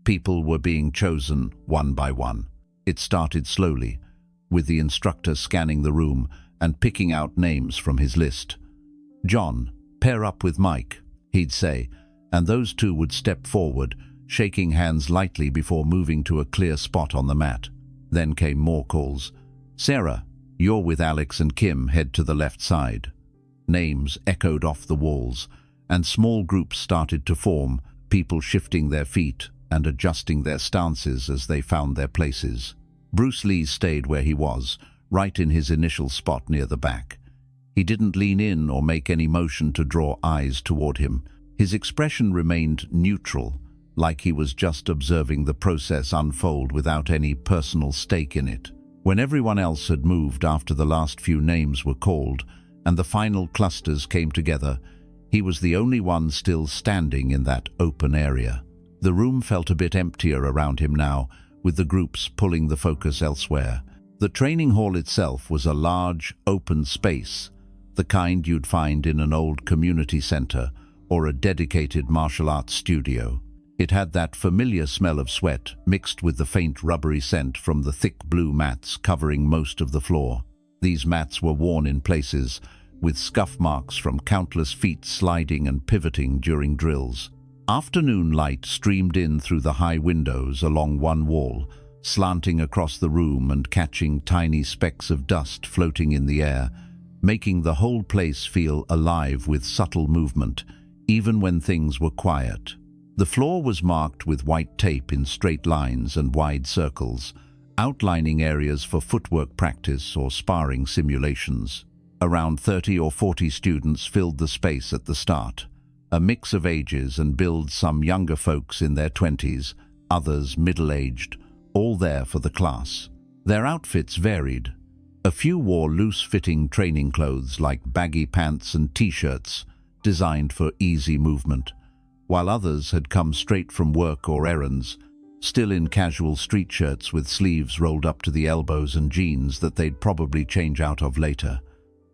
People were being chosen one by one. It started slowly, with the instructor scanning the room and picking out names from his list. "John, pair up with Mike," he'd say, and those two would step forward, shaking hands lightly before moving to a clear spot on the mat. Then came more calls. "Sarah, you're with Alex and Kim, head to the left side." Names echoed off the walls, and small groups started to form, people shifting their feet and adjusting their stances as they found their places. Bruce Lee stayed where he was, right in his initial spot near the back. He didn't lean in or make any motion to draw eyes toward him. His expression remained neutral, like he was just observing the process unfold without any personal stake in it. When everyone else had moved after the last few names were called and the final clusters came together, he was the only one still standing in that open area. The room felt a bit emptier around him now, with the groups pulling the focus elsewhere. The training hall itself was a large, open space, the kind you'd find in an old community center or a dedicated martial arts studio. It had that familiar smell of sweat mixed with the faint rubbery scent from the thick blue mats covering most of the floor. These mats were worn in places, with scuff marks from countless feet sliding and pivoting during drills. Afternoon light streamed in through the high windows along one wall, slanting across the room and catching tiny specks of dust floating in the air, making the whole place feel alive with subtle movement, even when things were quiet. The floor was marked with white tape in straight lines and wide circles, outlining areas for footwork practice or sparring simulations. Around 30 or 40 students filled the space at the start, a mix of ages and builds, some younger folks in their 20s, others middle-aged, all there for the class. Their outfits varied. A few wore loose-fitting training clothes like baggy pants and t-shirts, designed for easy movement, while others had come straight from work or errands, still in casual street shirts with sleeves rolled up to the elbows and jeans that they'd probably change out of later.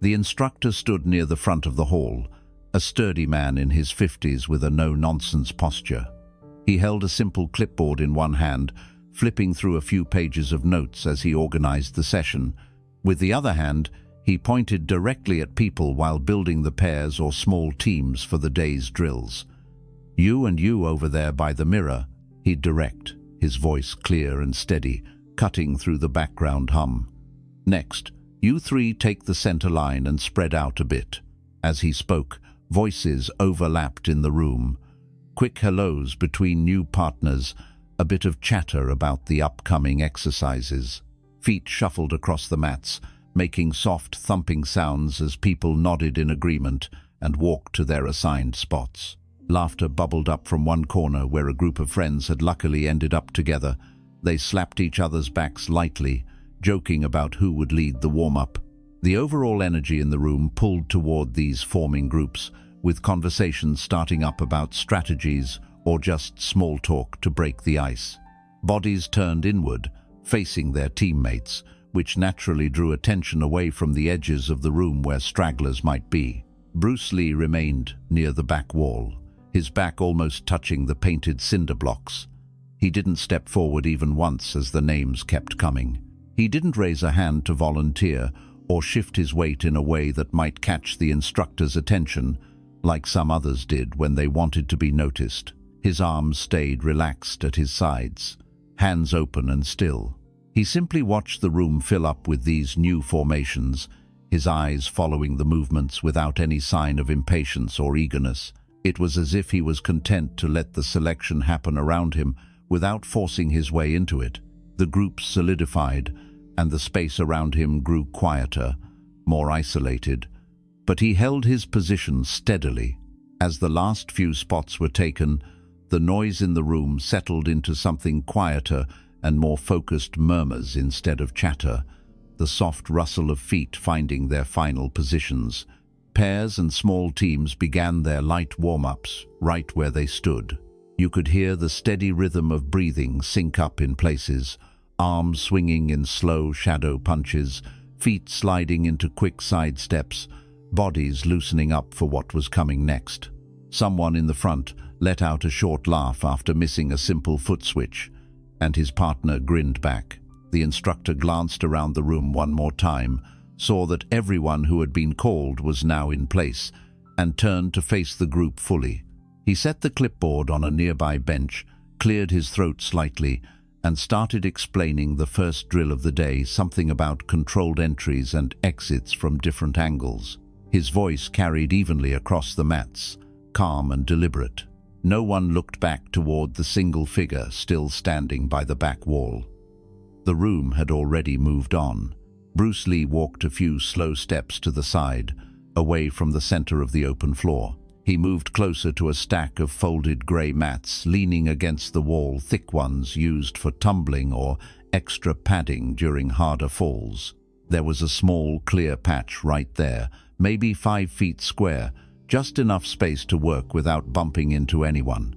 The instructor stood near the front of the hall, a sturdy man in his 50s with a no-nonsense posture. He held a simple clipboard in one hand, flipping through a few pages of notes as he organized the session. With the other hand, he pointed directly at people while building the pairs or small teams for the day's drills. "You and you over there by the mirror," he'd direct, his voice clear and steady, cutting through the background hum. "Next, you three take the center line and spread out a bit." As he spoke, voices overlapped in the room. Quick hellos between new partners, a bit of chatter about the upcoming exercises. Feet shuffled across the mats, making soft thumping sounds as people nodded in agreement and walked to their assigned spots. Laughter bubbled up from one corner where a group of friends had luckily ended up together. They slapped each other's backs lightly, joking about who would lead the warm-up. The overall energy in the room pulled toward these forming groups, with conversations starting up about strategies or just small talk to break the ice. Bodies turned inward, facing their teammates, which naturally drew attention away from the edges of the room where stragglers might be. Bruce Lee remained near the back wall, his back almost touching the painted cinder blocks. He didn't step forward even once as the names kept coming. He didn't raise a hand to volunteer or shift his weight in a way that might catch the instructor's attention, like some others did when they wanted to be noticed. His arms stayed relaxed at his sides, hands open and still. He simply watched the room fill up with these new formations, his eyes following the movements without any sign of impatience or eagerness. It was as if he was content to let the selection happen around him without forcing his way into it. The groups solidified, and the space around him grew quieter, more isolated. But he held his position steadily. As the last few spots were taken, the noise in the room settled into something quieter and more focused murmurs instead of chatter, the soft rustle of feet finding their final positions. Pairs and small teams began their light warm-ups right where they stood. You could hear the steady rhythm of breathing sync up in places, arms swinging in slow shadow punches, feet sliding into quick side steps, bodies loosening up for what was coming next. Someone in the front, let out a short laugh after missing a simple foot switch, and his partner grinned back. The instructor glanced around the room one more time, saw that everyone who had been called was now in place, and turned to face the group fully. He set the clipboard on a nearby bench, cleared his throat slightly, and started explaining the first drill of the day, something about controlled entries and exits from different angles. His voice carried evenly across the mats, calm and deliberate. No one looked back toward the single figure still standing by the back wall. The room had already moved on. Bruce Lee walked a few slow steps to the side, away from the center of the open floor. He moved closer to a stack of folded grey mats leaning against the wall, thick ones used for tumbling or extra padding during harder falls. There was a small, clear patch right there, maybe 5 feet square, just enough space to work without bumping into anyone.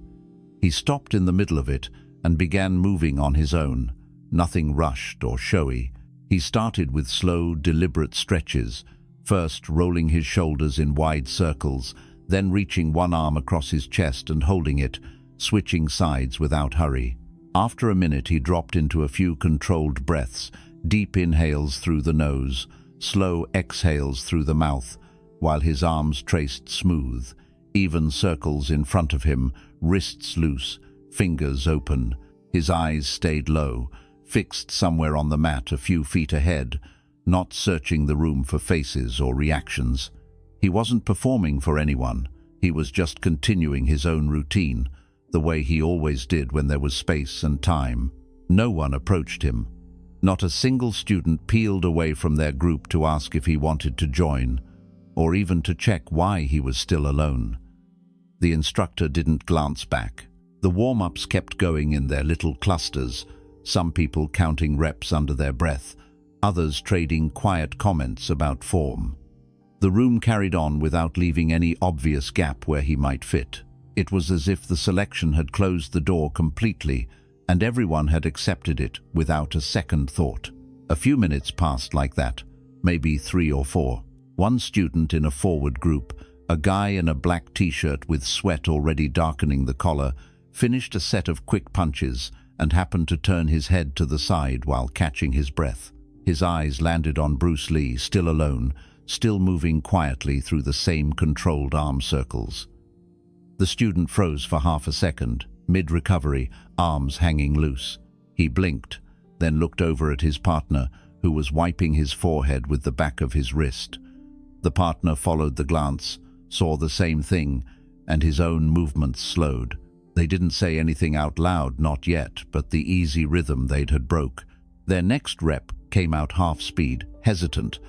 He stopped in the middle of it and began moving on his own, nothing rushed or showy. He started with slow, deliberate stretches, first rolling his shoulders in wide circles, then reaching one arm across his chest and holding it, switching sides without hurry. After a minute, he dropped into a few controlled breaths, deep inhales through the nose, slow exhales through the mouth, while his arms traced smooth, even circles in front of him, wrists loose, fingers open. His eyes stayed low, fixed somewhere on the mat a few feet ahead, not searching the room for faces or reactions. He wasn't performing for anyone. He was just continuing his own routine, the way he always did when there was space and time. No one approached him. Not a single student peeled away from their group to ask if he wanted to join, or even to check why he was still alone. The instructor didn't glance back. The warm-ups kept going in their little clusters, some people counting reps under their breath, others trading quiet comments about form. The room carried on without leaving any obvious gap where he might fit. It was as if the selection had closed the door completely, and everyone had accepted it without a second thought. A few minutes passed like that, maybe 3 or 4. One student in a forward group, a guy in a black t-shirt with sweat already darkening the collar, finished a set of quick punches and happened to turn his head to the side while catching his breath. His eyes landed on Bruce Lee, still alone, still moving quietly through the same controlled arm circles. The student froze for half a second, mid-recovery, arms hanging loose. He blinked, then looked over at his partner, who was wiping his forehead with the back of his wrist. The partner followed the glance, saw the same thing, and his own movements slowed. They didn't say anything out loud, not yet, but the easy rhythm they'd had broke. Their next rep came out half speed, hesitant,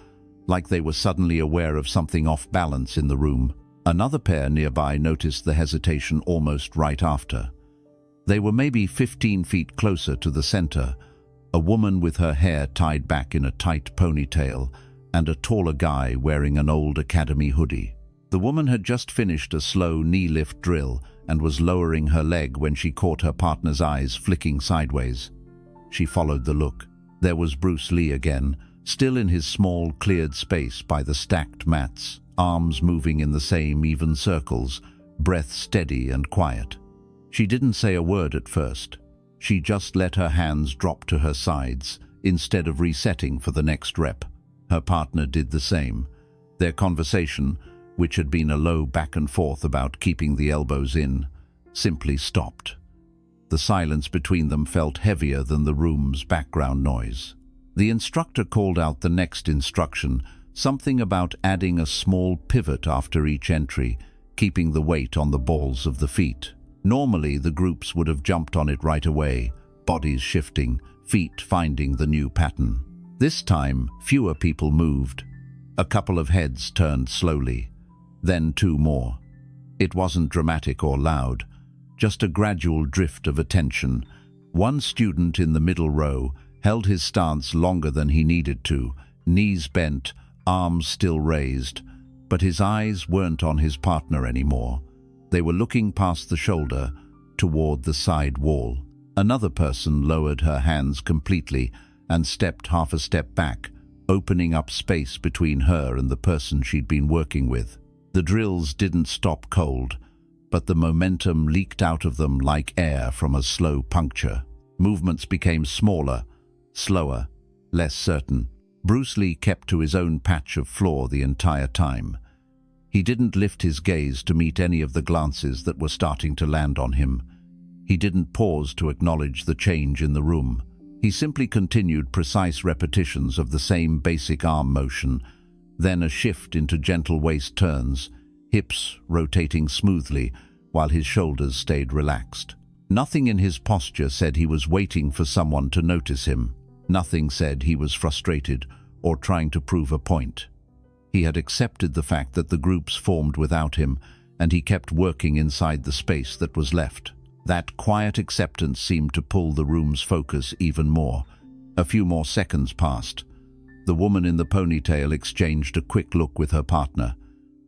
like they were suddenly aware of something off balance in the room. Another pair nearby noticed the hesitation almost right after. They were maybe 15 feet closer to the center, a woman with her hair tied back in a tight ponytail, and a taller guy wearing an old academy hoodie. The woman had just finished a slow knee lift drill and was lowering her leg when she caught her partner's eyes flicking sideways. She followed the look. There was Bruce Lee again, still in his small cleared space by the stacked mats, arms moving in the same even circles, breath steady and quiet. She didn't say a word at first. She just let her hands drop to her sides instead of resetting for the next rep. Her partner did the same. Their conversation, which had been a low back and forth about keeping the elbows in, simply stopped. The silence between them felt heavier than the room's background noise. The instructor called out the next instruction, something about adding a small pivot after each entry, keeping the weight on the balls of the feet. Normally, the groups would have jumped on it right away, bodies shifting, feet finding the new pattern. This time, fewer people moved. A couple of heads turned slowly, then 2 more. It wasn't dramatic or loud, just a gradual drift of attention. One student in the middle row held his stance longer than he needed to, knees bent, arms still raised, but his eyes weren't on his partner anymore. They were looking past the shoulder, toward the side wall. Another person lowered her hands completely and stepped half a step back, opening up space between her and the person she'd been working with. The drills didn't stop cold, but the momentum leaked out of them like air from a slow puncture. Movements became smaller, slower, less certain. Bruce Lee kept to his own patch of floor the entire time. He didn't lift his gaze to meet any of the glances that were starting to land on him. He didn't pause to acknowledge the change in the room. He simply continued precise repetitions of the same basic arm motion, then a shift into gentle waist turns, hips rotating smoothly while his shoulders stayed relaxed. Nothing in his posture said he was waiting for someone to notice him. Nothing said he was frustrated or trying to prove a point. He had accepted the fact that the groups formed without him, and he kept working inside the space that was left. That quiet acceptance seemed to pull the room's focus even more. A few more seconds passed. The woman in the ponytail exchanged a quick look with her partner.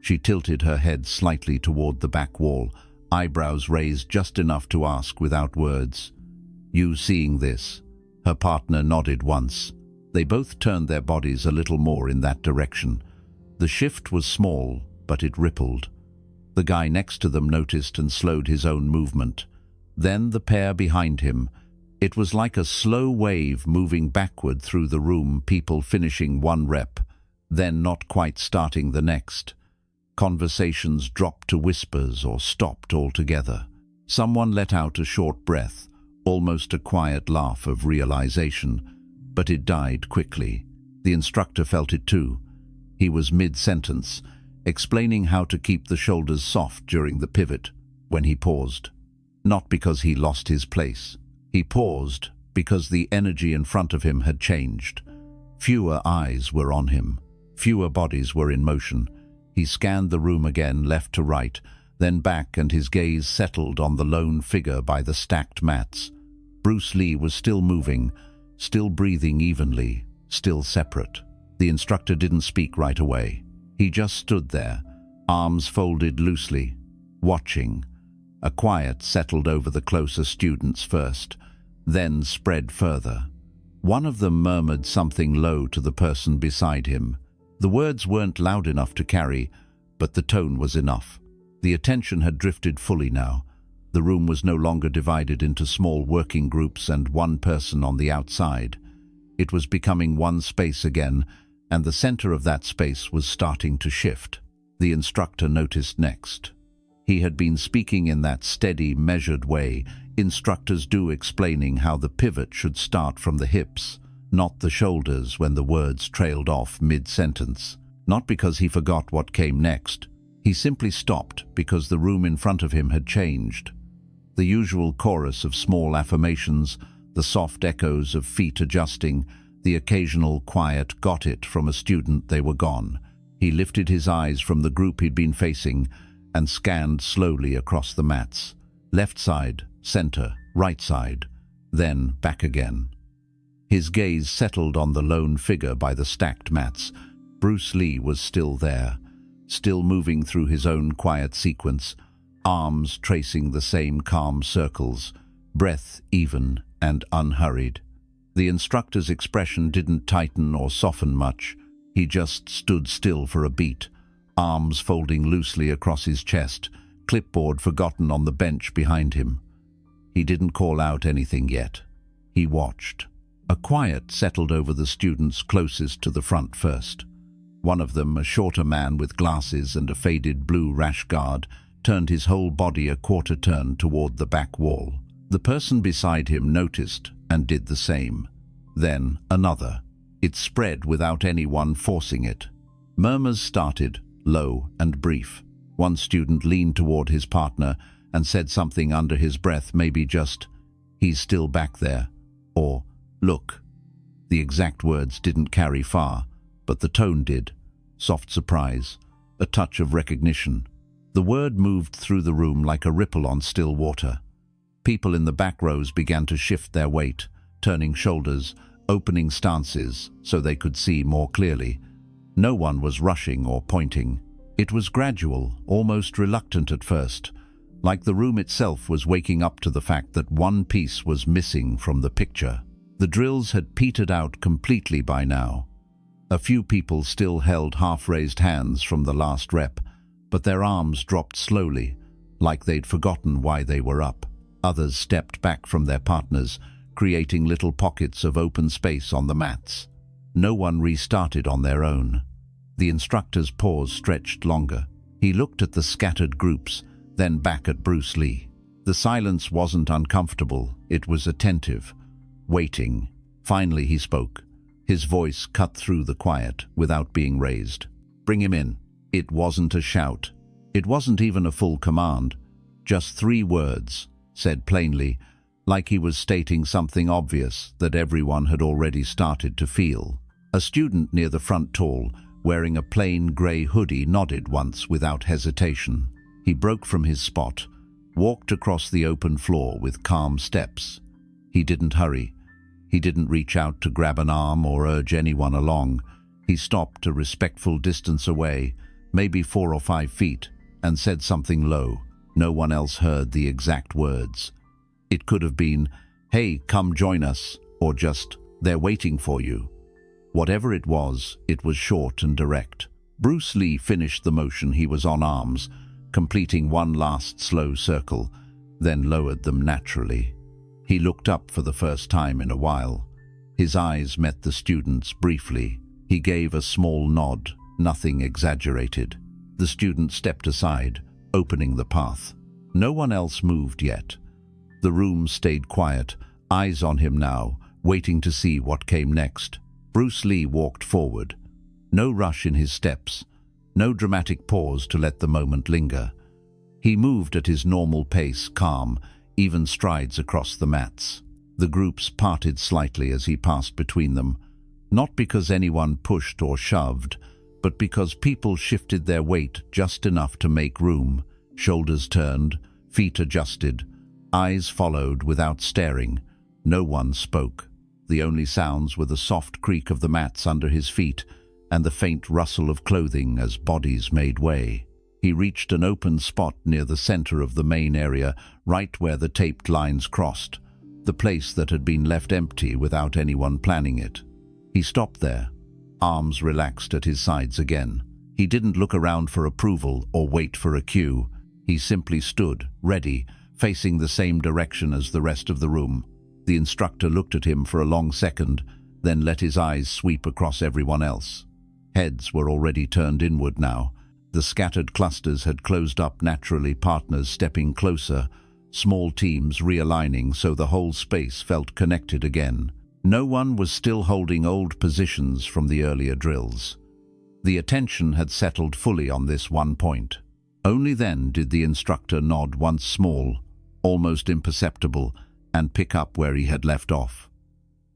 She tilted her head slightly toward the back wall, eyebrows raised just enough to ask without words, "You seeing this?" Her partner nodded once. They both turned their bodies a little more in that direction. The shift was small, but it rippled. The guy next to them noticed and slowed his own movement. Then the pair behind him. It was like a slow wave moving backward through the room, people finishing one rep, then not quite starting the next. Conversations dropped to whispers or stopped altogether. Someone let out a short breath, almost a quiet laugh of realization, but it died quickly. The instructor felt it too. He was mid-sentence, explaining how to keep the shoulders soft during the pivot, when he paused. Not because he lost his place. He paused because the energy in front of him had changed. Fewer eyes were on him. Fewer bodies were in motion. He scanned the room again, left to right, then back, and his gaze settled on the lone figure by the stacked mats. Bruce Lee was still moving, still breathing evenly, still separate. The instructor didn't speak right away. He just stood there, arms folded loosely, watching. A quiet settled over the closer students first, then spread further. One of them murmured something low to the person beside him. The words weren't loud enough to carry, but the tone was enough. The attention had drifted fully now. The room was no longer divided into small working groups and one person on the outside. It was becoming one space again, and the center of that space was starting to shift. The instructor noticed next. He had been speaking in that steady, measured way instructors do, explaining how the pivot should start from the hips, not the shoulders, when the words trailed off mid-sentence. Not because he forgot what came next. He simply stopped because the room in front of him had changed. The usual chorus of small affirmations, the soft echoes of feet adjusting, the occasional quiet "got it" from a student, they were gone. He lifted his eyes from the group he'd been facing and scanned slowly across the mats. Left side, center, right side, then back again. His gaze settled on the lone figure by the stacked mats. Bruce Lee was still there, still moving through his own quiet sequence, arms tracing the same calm circles, breath even and unhurried. The instructor's expression didn't tighten or soften much. He just stood still for a beat, arms folding loosely across his chest, clipboard forgotten on the bench behind him. He didn't call out anything yet. He watched. A quiet settled over the students closest to the front first. One of them, a shorter man with glasses and a faded blue rash guard, turned his whole body a quarter turn toward the back wall. The person beside him noticed and did the same. Then another. It spread without anyone forcing it. Murmurs started, low and brief. One student leaned toward his partner and said something under his breath, maybe just, "He's still back there," or "Look." The exact words didn't carry far, but the tone did. Soft surprise, a touch of recognition. The word moved through the room like a ripple on still water. People in the back rows began to shift their weight, turning shoulders, opening stances so they could see more clearly. No one was rushing or pointing. It was gradual, almost reluctant at first, like the room itself was waking up to the fact that one piece was missing from the picture. The drills had petered out completely by now. A few people still held half-raised hands from the last rep, but their arms dropped slowly, like they'd forgotten why they were up. Others stepped back from their partners, creating little pockets of open space on the mats. No one restarted on their own. The instructor's pause stretched longer. He looked at the scattered groups, then back at Bruce Lee. The silence wasn't uncomfortable, it was attentive, waiting. Finally he spoke. His voice cut through the quiet, without being raised. "Bring him in." It wasn't a shout. It wasn't even a full command. Just 3 words, said plainly, like he was stating something obvious that everyone had already started to feel. A student near the front tall, wearing a plain grey hoodie, nodded once without hesitation. He broke from his spot, walked across the open floor with calm steps. He didn't hurry. He didn't reach out to grab an arm or urge anyone along. He stopped a respectful distance away, maybe 4 or 5 feet, and said something low. No one else heard the exact words. It could have been, "Hey, come join us," or just, "They're waiting for you." Whatever it was short and direct. Bruce Lee finished the motion he was on arms, completing one last slow circle, then lowered them naturally. He looked up for the first time in a while. His eyes met the student's briefly. He gave a small nod, nothing exaggerated. The student stepped aside, opening the path. No one else moved yet. The room stayed quiet, eyes on him now, waiting to see what came next. Bruce Lee walked forward. No rush in his steps, no dramatic pause to let the moment linger. He moved at his normal pace, calm, even strides across the mats. The groups parted slightly as he passed between them, not because anyone pushed or shoved, but because people shifted their weight just enough to make room. Shoulders turned, feet adjusted, eyes followed without staring. No one spoke. The only sounds were the soft creak of the mats under his feet and the faint rustle of clothing as bodies made way. He reached an open spot near the center of the main area, right where the taped lines crossed, the place that had been left empty without anyone planning it. He stopped there, arms relaxed at his sides again. He didn't look around for approval or wait for a cue. He simply stood, ready, facing the same direction as the rest of the room. The instructor looked at him for a long second, then let his eyes sweep across everyone else. Heads were already turned inward now. The scattered clusters had closed up naturally, partners stepping closer, small teams realigning so the whole space felt connected again. No one was still holding old positions from the earlier drills. The attention had settled fully on this one point. Only then did the instructor nod once small, almost imperceptible, and pick up where he had left off.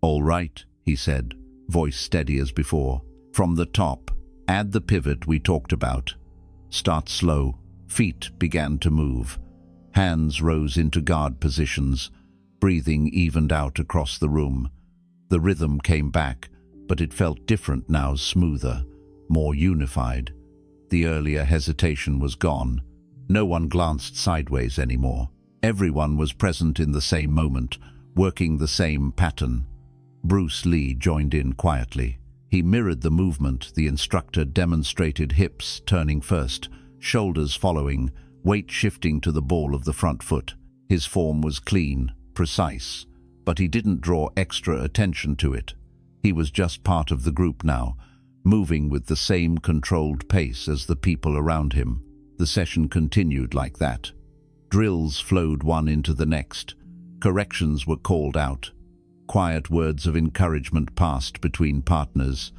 "All right," he said, voice steady as before. "From the top, add the pivot we talked about. Start slow." Feet began to move. Hands rose into guard positions. Breathing evened out across the room. The rhythm came back, but it felt different now, smoother, more unified. The earlier hesitation was gone. No one glanced sideways anymore. Everyone was present in the same moment, working the same pattern. Bruce Lee joined in quietly. He mirrored the movement the instructor demonstrated, hips turning first, shoulders following, weight shifting to the ball of the front foot. His form was clean, precise, but he didn't draw extra attention to it. He was just part of the group now, moving with the same controlled pace as the people around him. The session continued like that. Drills flowed one into the next. Corrections were called out. Quiet words of encouragement passed between partners.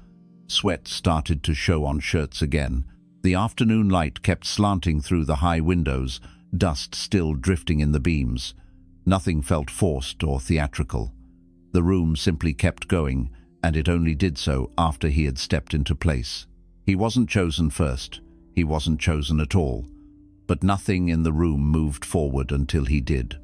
Sweat started to show on shirts again. The afternoon light kept slanting through the high windows, dust still drifting in the beams. Nothing felt forced or theatrical. The room simply kept going, and it only did so after he had stepped into place. He wasn't chosen first. He wasn't chosen at all. But nothing in the room moved forward until he did.